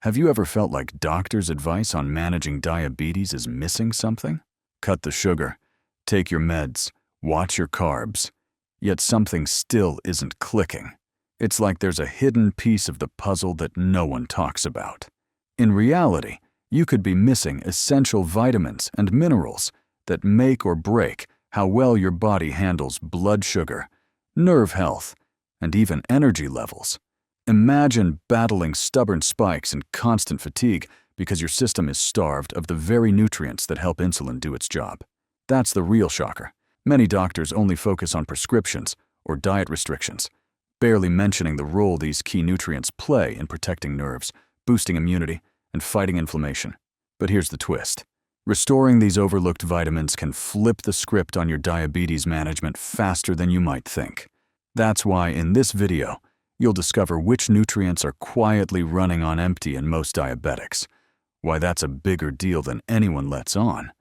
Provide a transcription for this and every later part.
Have you ever felt like doctors' advice on managing diabetes is missing something? Cut the sugar, take your meds, watch your carbs, yet something still isn't clicking. It's like there's a hidden piece of the puzzle that no one talks about. In reality, you could be missing essential vitamins and minerals that make or break how well your body handles blood sugar, nerve health, and even energy levels. Imagine battling stubborn spikes and constant fatigue because your system is starved of the very nutrients that help insulin do its job. That's the real shocker. Many doctors only focus on prescriptions or diet restrictions, barely mentioning the role these key nutrients play in protecting nerves, boosting immunity, and fighting inflammation. But here's the twist. Restoring these overlooked vitamins can flip the script on your diabetes management faster than you might think. That's why in this video, you'll discover which nutrients are quietly running on empty in most diabetics, why that's a bigger deal than anyone lets on,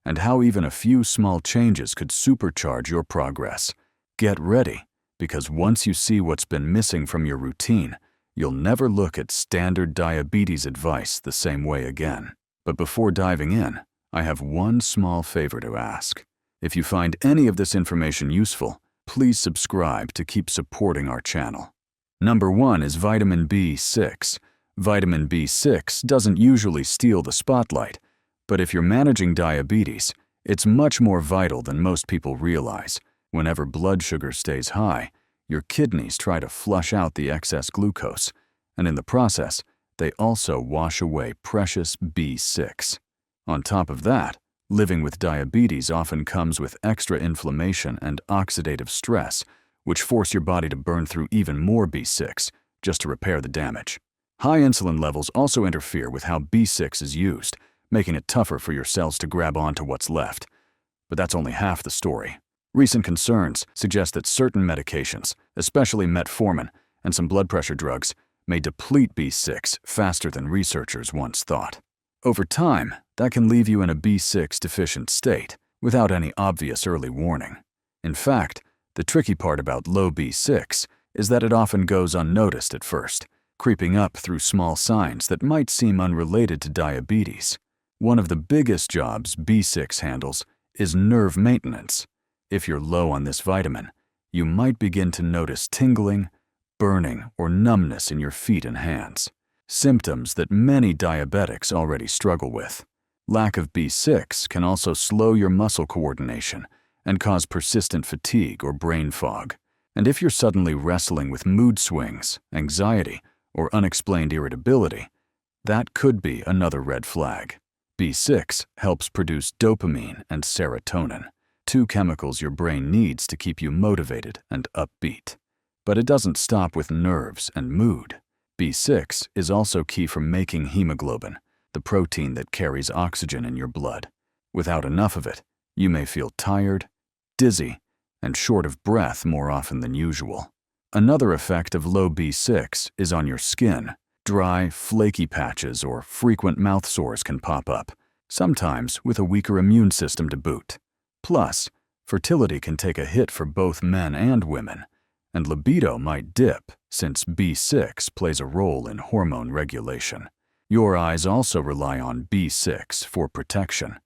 and how even a few small changes could supercharge your progress. Get ready, because once you see what's been missing from your routine, you'll never look at standard diabetes advice the same way again. But before diving in, I have one small favor to ask. If you find any of this information useful, please subscribe to keep supporting our channel. Number 1 is vitamin B6. Vitamin B6 doesn't usually steal the spotlight, but if you're managing diabetes, it's much more vital than most people realize. Whenever blood sugar stays high, your kidneys try to flush out the excess glucose, and in the process, they also wash away precious B6. On top of that, living with diabetes often comes with extra inflammation and oxidative stress, which force your body to burn through even more B6 just to repair the damage. High insulin levels also interfere with how B6 is used, making it tougher for your cells to grab onto what's left. But that's only half the story. Recent concerns suggest that certain medications, especially metformin and some blood pressure drugs, may deplete B6 faster than researchers once thought. Over time, that can leave you in a B6 deficient state without any obvious early warning. In fact, the tricky part about low B6 is that it often goes unnoticed at first, creeping up through small signs that might seem unrelated to diabetes. One of the biggest jobs B6 handles is nerve maintenance. If you're low on this vitamin, you might begin to notice tingling, burning, or numbness in your feet and hands, symptoms that many diabetics already struggle with. Lack of B6 can also slow your muscle coordination and cause persistent fatigue or brain fog. And if you're suddenly wrestling with mood swings, anxiety, or unexplained irritability, that could be another red flag. B6 helps produce dopamine and serotonin, two chemicals your brain needs to keep you motivated and upbeat. But it doesn't stop with nerves and mood. B6 is also key for making hemoglobin, the protein that carries oxygen in your blood. Without enough of it, you may feel tired, dizzy, and short of breath more often than usual. Another effect of low B6 is on your skin. Dry, flaky patches or frequent mouth sores can pop up, sometimes with a weaker immune system to boot. Plus, fertility can take a hit for both men and women, and libido might dip since B6 plays a role in hormone regulation. Your eyes also rely on B6 for protection.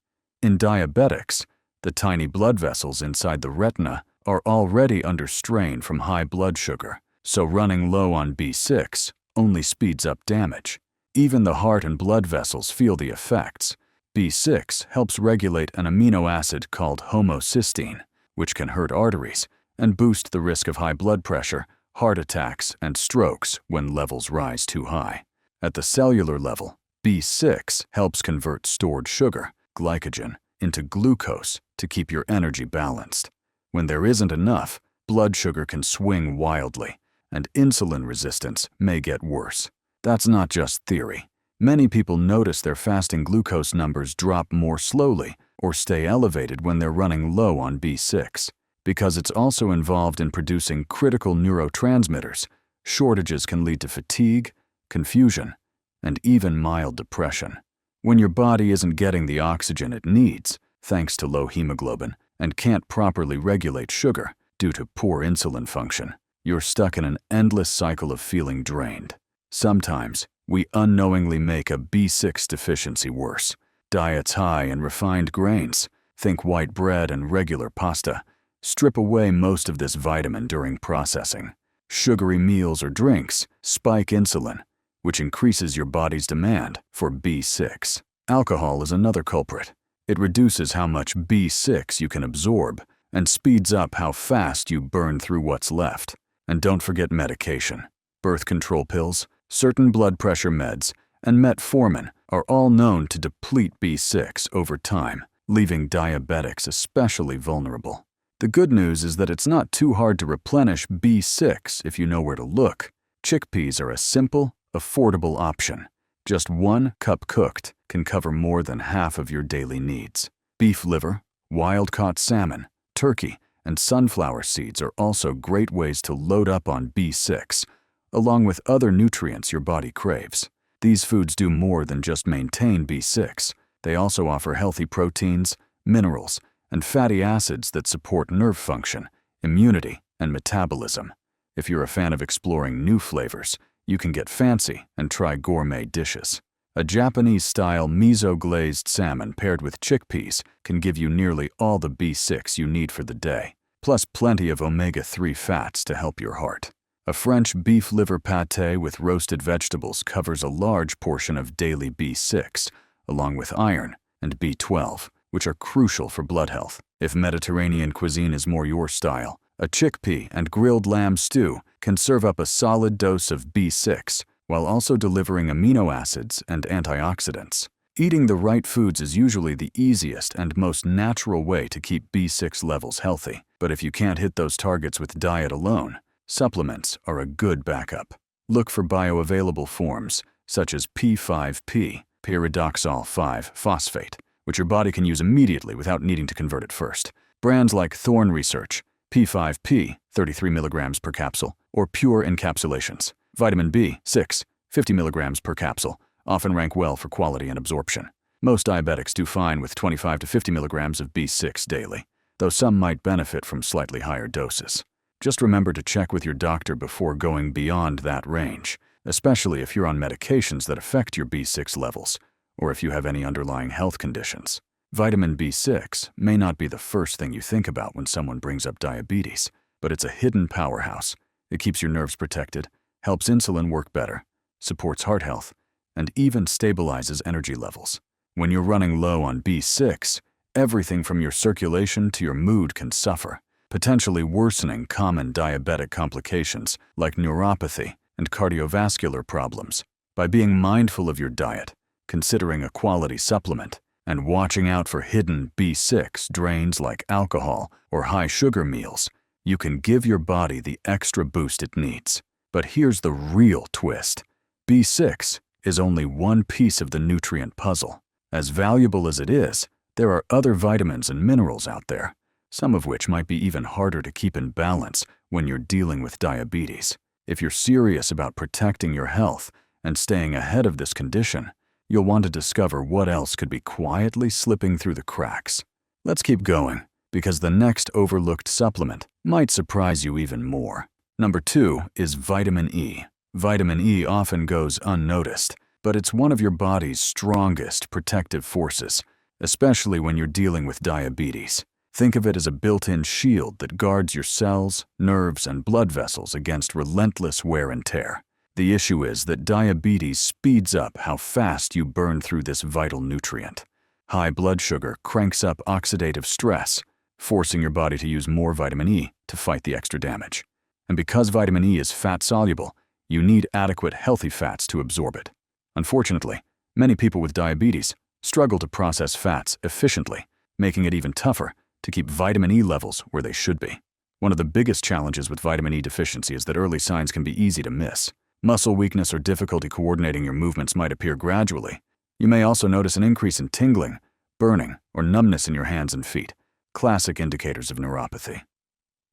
In diabetics, the tiny blood vessels inside the retina are already under strain from high blood sugar, so running low on B6 only speeds up damage. Even the heart and blood vessels feel the effects. B6 helps regulate an amino acid called homocysteine, which can hurt arteries and boost the risk of high blood pressure, heart attacks, and strokes when levels rise too high. At the cellular level, B6 helps convert stored sugar, glycogen, into glucose to keep your energy balanced. When there isn't enough, blood sugar can swing wildly, and insulin resistance may get worse. That's not just theory. Many people notice their fasting glucose numbers drop more slowly or stay elevated when they're running low on B6. Because it's also involved in producing critical neurotransmitters, shortages can lead to fatigue, confusion, and even mild depression. When your body isn't getting the oxygen it needs, thanks to low hemoglobin, and can't properly regulate sugar due to poor insulin function, you're stuck in an endless cycle of feeling drained. Sometimes, we unknowingly make a B6 deficiency worse. Diets high in refined grains, think white bread and regular pasta, strip away most of this vitamin during processing. Sugary meals or drinks spike insulin, which increases your body's demand for B6. Alcohol is another culprit. It reduces how much B6 you can absorb and speeds up how fast you burn through what's left. And don't forget medication. Birth control pills, certain blood pressure meds, and metformin are all known to deplete B6 over time, leaving diabetics especially vulnerable. The good news is that it's not too hard to replenish B6 if you know where to look. Chickpeas are a simple, affordable option. Just 1 cup cooked can cover more than half of your daily needs. Beef liver, wild-caught salmon, turkey, and sunflower seeds are also great ways to load up on B6, along with other nutrients your body craves. These foods do more than just maintain B6. They also offer healthy proteins, minerals, and fatty acids that support nerve function, immunity, and metabolism. If you're a fan of exploring new flavors, you can get fancy and try gourmet dishes. A Japanese-style miso-glazed salmon paired with chickpeas can give you nearly all the B6 you need for the day, plus plenty of omega-3 fats to help your heart. A French beef liver pâté with roasted vegetables covers a large portion of daily B6, along with iron and B12, which are crucial for blood health. If Mediterranean cuisine is more your style, a chickpea and grilled lamb stew can serve up a solid dose of B6 while also delivering amino acids and antioxidants. Eating the right foods is usually the easiest and most natural way to keep B6 levels healthy. But if you can't hit those targets with diet alone, supplements are a good backup. Look for bioavailable forms such as P5P, pyridoxal 5-phosphate, which your body can use immediately without needing to convert it first. Brands like Thorne Research, P5P, 33 milligrams per capsule, or Pure Encapsulations. Vitamin B6, 50 milligrams per capsule, often rank well for quality and absorption. Most diabetics do fine with 25 to 50 milligrams of B6 daily, though some might benefit from slightly higher doses. Just remember to check with your doctor before going beyond that range, especially if you're on medications that affect your B6 levels, or if you have any underlying health conditions. Vitamin B6 may not be the first thing you think about when someone brings up diabetes, but it's a hidden powerhouse. It keeps your nerves protected, helps insulin work better, supports heart health, and even stabilizes energy levels. When you're running low on B6, everything from your circulation to your mood can suffer, potentially worsening common diabetic complications like neuropathy and cardiovascular problems. By being mindful of your diet, considering a quality supplement, and watching out for hidden B6 drains like alcohol or high-sugar meals, you can give your body the extra boost it needs. But here's the real twist. B6 is only one piece of the nutrient puzzle. As valuable as it is, there are other vitamins and minerals out there, some of which might be even harder to keep in balance when you're dealing with diabetes. If you're serious about protecting your health and staying ahead of this condition, you'll want to discover what else could be quietly slipping through the cracks. Let's keep going, because the next overlooked supplement might surprise you even more. Number 2 is vitamin E. Vitamin E often goes unnoticed, but it's one of your body's strongest protective forces, especially when you're dealing with diabetes. Think of it as a built-in shield that guards your cells, nerves, and blood vessels against relentless wear and tear. The issue is that diabetes speeds up how fast you burn through this vital nutrient. High blood sugar cranks up oxidative stress, forcing your body to use more vitamin E to fight the extra damage. And because vitamin E is fat-soluble, you need adequate healthy fats to absorb it. Unfortunately, many people with diabetes struggle to process fats efficiently, making it even tougher to keep vitamin E levels where they should be. One of the biggest challenges with vitamin E deficiency is that early signs can be easy to miss. Muscle weakness or difficulty coordinating your movements might appear gradually. You may also notice an increase in tingling, burning, or numbness in your hands and feet, classic indicators of neuropathy.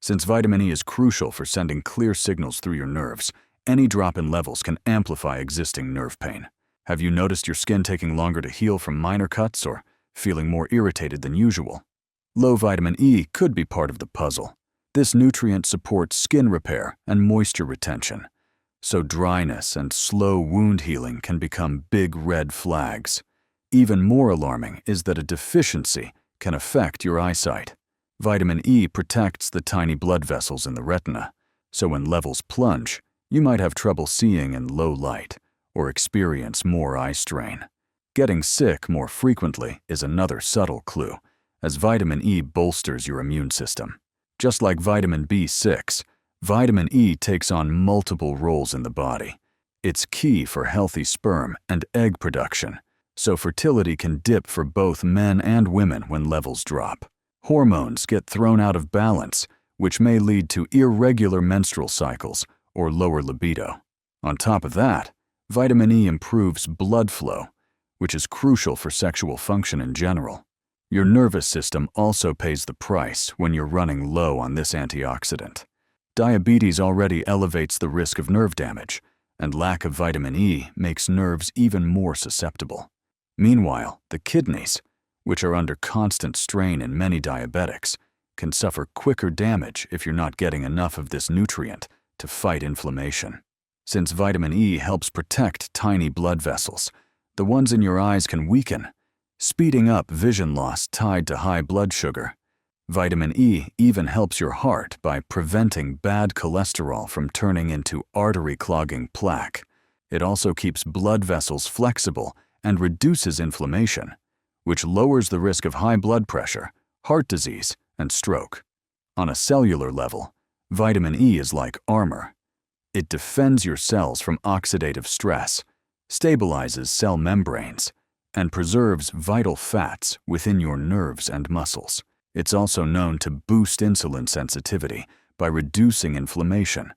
Since vitamin E is crucial for sending clear signals through your nerves, any drop in levels can amplify existing nerve pain. Have you noticed your skin taking longer to heal from minor cuts or feeling more irritated than usual? Low vitamin E could be part of the puzzle. This nutrient supports skin repair and moisture retention, so dryness and slow wound healing can become big red flags. Even more alarming is that a deficiency can affect your eyesight. Vitamin E protects the tiny blood vessels in the retina, so when levels plunge, you might have trouble seeing in low light or experience more eye strain. Getting sick more frequently is another subtle clue, as vitamin E bolsters your immune system. Just like vitamin B6, vitamin E takes on multiple roles in the body. It's key for healthy sperm and egg production, so fertility can dip for both men and women when levels drop. Hormones get thrown out of balance, which may lead to irregular menstrual cycles or lower libido. On top of that, vitamin E improves blood flow, which is crucial for sexual function in general. Your nervous system also pays the price when you're running low on this antioxidant. Diabetes already elevates the risk of nerve damage, and lack of vitamin E makes nerves even more susceptible. Meanwhile, the kidneys, which are under constant strain in many diabetics, can suffer quicker damage if you're not getting enough of this nutrient to fight inflammation. Since vitamin E helps protect tiny blood vessels, the ones in your eyes can weaken, speeding up vision loss tied to high blood sugar. Vitamin E even helps your heart by preventing bad cholesterol from turning into artery-clogging plaque. It also keeps blood vessels flexible and reduces inflammation, which lowers the risk of high blood pressure, heart disease, and stroke. On a cellular level, vitamin E is like armor. It defends your cells from oxidative stress, stabilizes cell membranes, and preserves vital fats within your nerves and muscles. It's also known to boost insulin sensitivity by reducing inflammation,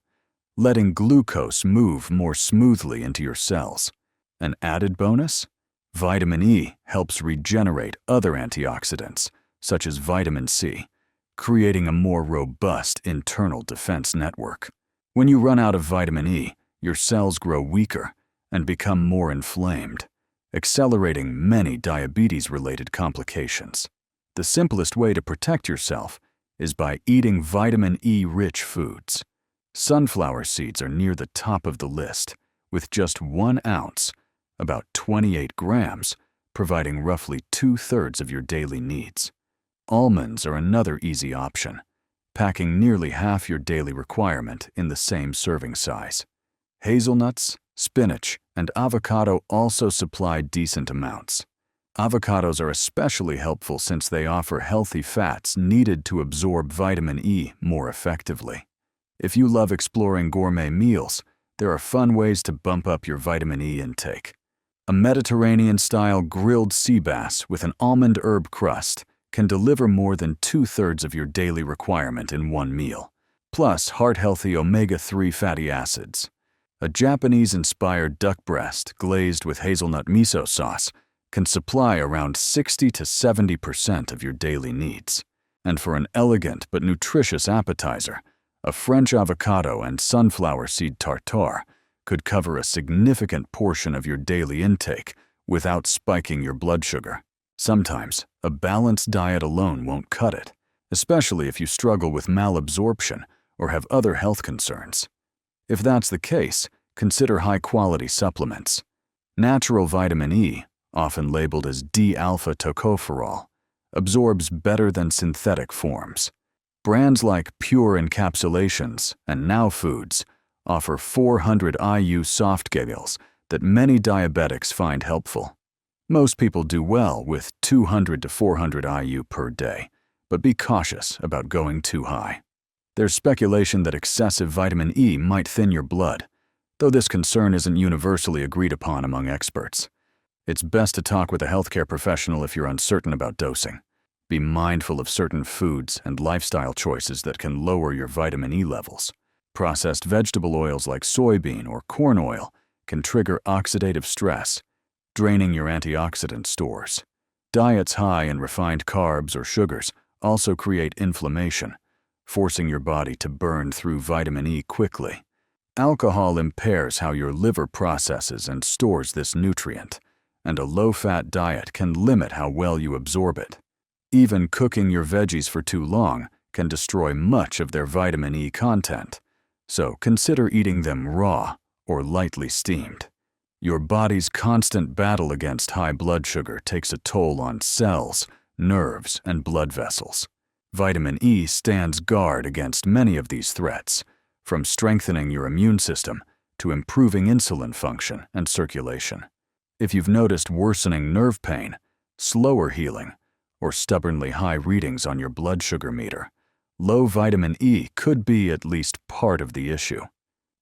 letting glucose move more smoothly into your cells. An added bonus? Vitamin E helps regenerate other antioxidants, such as vitamin C, creating a more robust internal defense network. When you run out of vitamin E, your cells grow weaker and become more inflamed, accelerating many diabetes-related complications. The simplest way to protect yourself is by eating vitamin E-rich foods. Sunflower seeds are near the top of the list, with just 1 ounce, about 28 grams, providing roughly 2/3 of your daily needs. Almonds are another easy option, packing nearly half your daily requirement in the same serving size. Hazelnuts, spinach, and avocado also supply decent amounts. Avocados are especially helpful since they offer healthy fats needed to absorb vitamin E more effectively. If you love exploring gourmet meals, there are fun ways to bump up your vitamin E intake. A Mediterranean-style grilled sea bass with an almond herb crust can deliver more than 2/3 of your daily requirement in one meal, plus heart-healthy omega-3 fatty acids. A Japanese-inspired duck breast glazed with hazelnut miso sauce can supply around 60 to 70% of your daily needs. And for an elegant but nutritious appetizer, a French avocado and sunflower seed tartare could cover a significant portion of your daily intake without spiking your blood sugar. Sometimes, a balanced diet alone won't cut it, especially if you struggle with malabsorption or have other health concerns. If that's the case, consider high-quality supplements. Natural vitamin E, often labeled as D-alpha tocopherol, absorbs better than synthetic forms. Brands like Pure Encapsulations and Now Foods offer 400 IU soft gels that many diabetics find helpful. Most people do well with 200 to 400 IU per day, but be cautious about going too high. There's speculation that excessive vitamin E might thin your blood, though this concern isn't universally agreed upon among experts. It's best to talk with a healthcare professional if you're uncertain about dosing. Be mindful of certain foods and lifestyle choices that can lower your vitamin E levels. Processed vegetable oils like soybean or corn oil can trigger oxidative stress, draining your antioxidant stores. Diets high in refined carbs or sugars also create inflammation, forcing your body to burn through vitamin E quickly. Alcohol impairs how your liver processes and stores this nutrient, and a low-fat diet can limit how well you absorb it. Even cooking your veggies for too long can destroy much of their vitamin E content, so consider eating them raw or lightly steamed. Your body's constant battle against high blood sugar takes a toll on cells, nerves, and blood vessels. Vitamin E stands guard against many of these threats, from strengthening your immune system to improving insulin function and circulation. If you've noticed worsening nerve pain, slower healing, or stubbornly high readings on your blood sugar meter, low vitamin E could be at least part of the issue.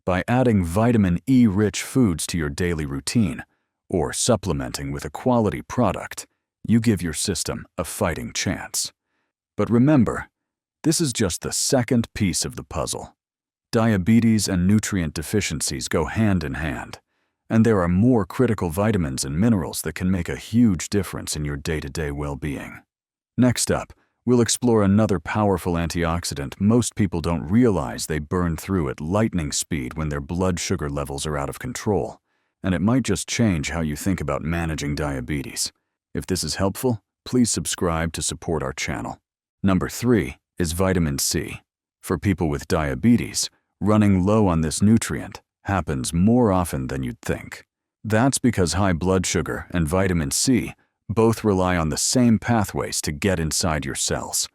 By adding vitamin E-rich foods to your daily routine, or supplementing with a quality product, you give your system a fighting chance. But remember, this is just the second piece of the puzzle. Diabetes and nutrient deficiencies go hand in hand, and there are more critical vitamins and minerals that can make a huge difference in your day-to-day well-being. Next up, we'll explore another powerful antioxidant most people don't realize they burn through at lightning speed when their blood sugar levels are out of control, and it might just change how you think about managing diabetes. If this is helpful, please subscribe to support our channel. Number 3 is vitamin C. For people with diabetes, running low on this nutrient happens more often than you'd think. That's because high blood sugar and vitamin C both rely on the same pathways to get inside your cells.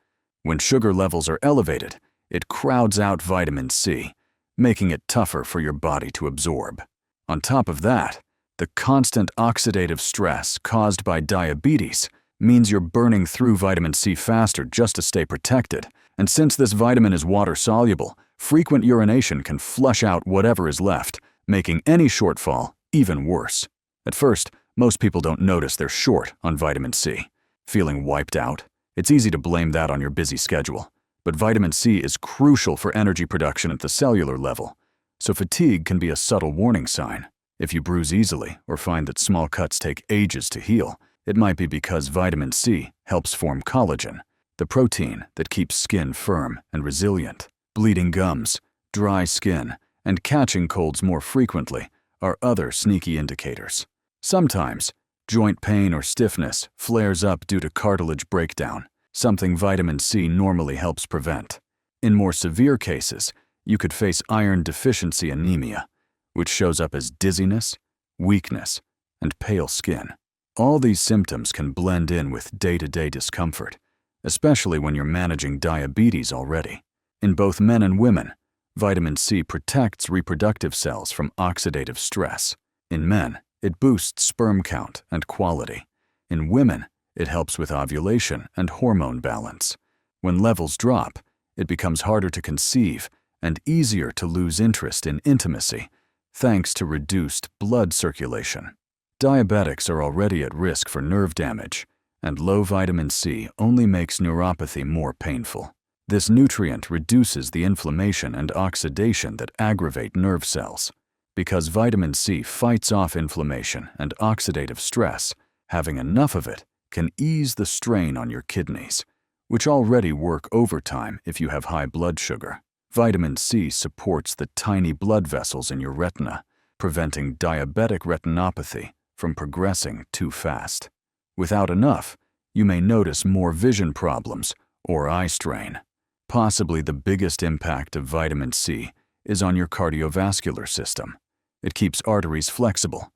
When sugar levels are elevated, it crowds out vitamin C, making it tougher for your body to absorb. On top of that, the constant oxidative stress caused by diabetes means you're burning through vitamin C faster just to stay protected. And since this vitamin is water-soluble, frequent urination can flush out whatever is left, making any shortfall even worse. At first, most people don't notice they're short on vitamin C. Feeling wiped out? It's easy to blame that on your busy schedule. But vitamin C is crucial for energy production at the cellular level, so fatigue can be a subtle warning sign. If you bruise easily or find that small cuts take ages to heal, it might be because vitamin C helps form collagen, the protein that keeps skin firm and resilient. Bleeding gums, dry skin, and catching colds more frequently are other sneaky indicators. Sometimes, joint pain or stiffness flares up due to cartilage breakdown, something vitamin C normally helps prevent. In more severe cases, you could face iron deficiency anemia, which shows up as dizziness, weakness, and pale skin. All these symptoms can blend in with day-to-day discomfort, especially when you're managing diabetes already. In both men and women, vitamin C protects reproductive cells from oxidative stress. In men, it boosts sperm count and quality. In women, it helps with ovulation and hormone balance. When levels drop, it becomes harder to conceive and easier to lose interest in intimacy, thanks to reduced blood circulation. Diabetics are already at risk for nerve damage, and low vitamin C only makes neuropathy more painful. This nutrient reduces the inflammation and oxidation that aggravate nerve cells. Because vitamin C fights off inflammation and oxidative stress, having enough of it can ease the strain on your kidneys, which already work overtime if you have high blood sugar. Vitamin C supports the tiny blood vessels in your retina, preventing diabetic retinopathy from progressing too fast. Without enough, you may notice more vision problems or eye strain. Possibly the biggest impact of vitamin C is on your cardiovascular system. It keeps arteries flexible,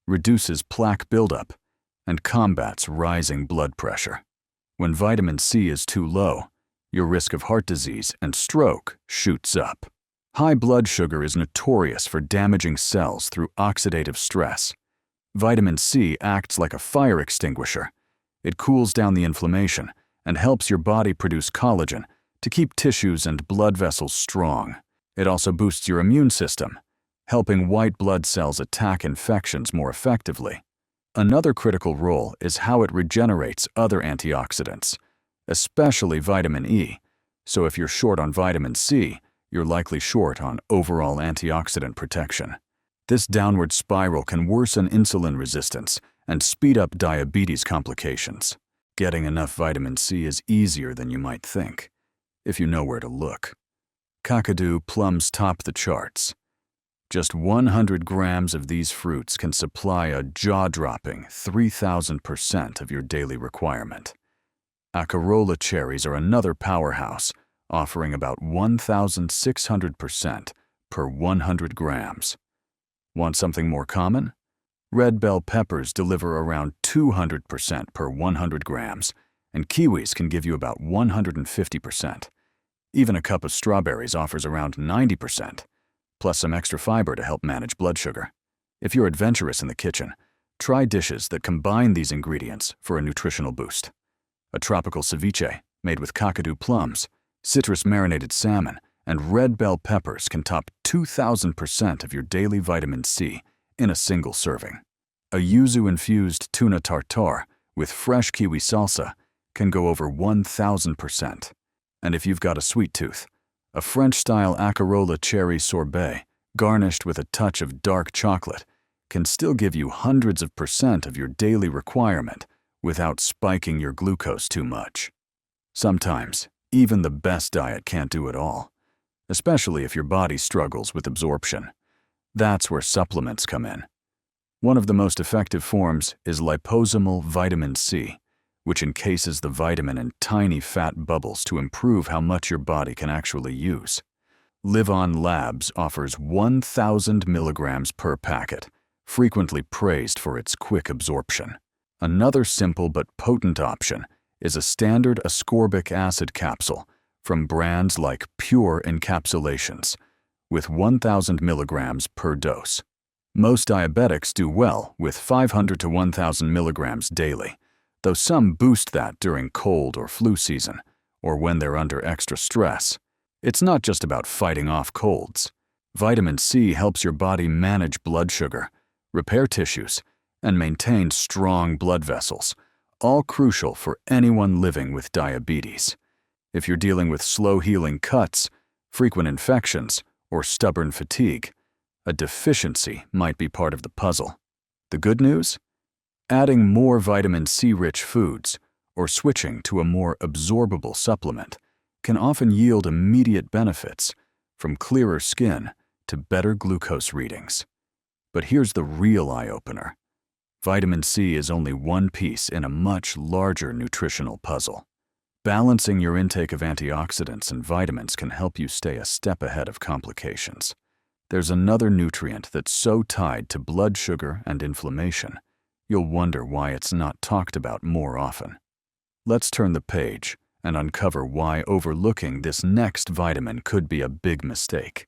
reduces plaque buildup, and combats rising blood pressure. When vitamin C is too low, your risk of heart disease and stroke shoots up. High blood sugar is notorious for damaging cells through oxidative stress. Vitamin C acts like a fire extinguisher. It cools down the inflammation and helps your body produce collagen to keep tissues and blood vessels strong. It also boosts your immune system, helping white blood cells attack infections more effectively. Another critical role is how it regenerates other antioxidants, especially vitamin E. So if you're short on vitamin C, you're likely short on overall antioxidant protection. This downward spiral can worsen insulin resistance and speed up diabetes complications. Getting enough vitamin C is easier than you might think, if you know where to look. Kakadu plums top the charts. Just 100 grams of these fruits can supply a jaw-dropping 3,000% of your daily requirement. Acerola cherries are another powerhouse, offering about 1,600% per 100 grams. Want something more common? Red bell peppers deliver around 200% per 100 grams, and kiwis can give you about 150%. Even a cup of strawberries offers around 90%, plus some extra fiber to help manage blood sugar. If you're adventurous in the kitchen, try dishes that combine these ingredients for a nutritional boost. A tropical ceviche made with kakadu plums, citrus marinated salmon, and red bell peppers can top 2,000% of your daily vitamin C in a single serving. A yuzu-infused tuna tartare with fresh kiwi salsa can go over 1,000%. And if you've got a sweet tooth, a French-style acerola cherry sorbet garnished with a touch of dark chocolate can still give you hundreds of percent of your daily requirement without spiking your glucose too much. Sometimes, even the best diet can't do it all, especially if your body struggles with absorption. That's where supplements come in. One of the most effective forms is liposomal vitamin C, which encases the vitamin in tiny fat bubbles to improve how much your body can actually use. Live On Labs offers 1,000 milligrams per packet, frequently praised for its quick absorption. Another simple but potent option is a standard ascorbic acid capsule from brands like Pure Encapsulations, with 1,000 milligrams per dose. Most diabetics do well with 500 to 1,000 milligrams daily, though some boost that during cold or flu season, or when they're under extra stress. It's not just about fighting off colds. Vitamin C helps your body manage blood sugar, repair tissues, and maintain strong blood vessels, all crucial for anyone living with diabetes. If you're dealing with slow-healing cuts, frequent infections, or stubborn fatigue, a deficiency might be part of the puzzle. The good news? Adding more vitamin C-rich foods or switching to a more absorbable supplement can often yield immediate benefits, from clearer skin to better glucose readings. But here's the real eye-opener. Vitamin C is only one piece in a much larger nutritional puzzle. Balancing your intake of antioxidants and vitamins can help you stay a step ahead of complications. There's another nutrient that's so tied to blood sugar and inflammation, you'll wonder why it's not talked about more often. Let's turn the page and uncover why overlooking this next vitamin could be a big mistake.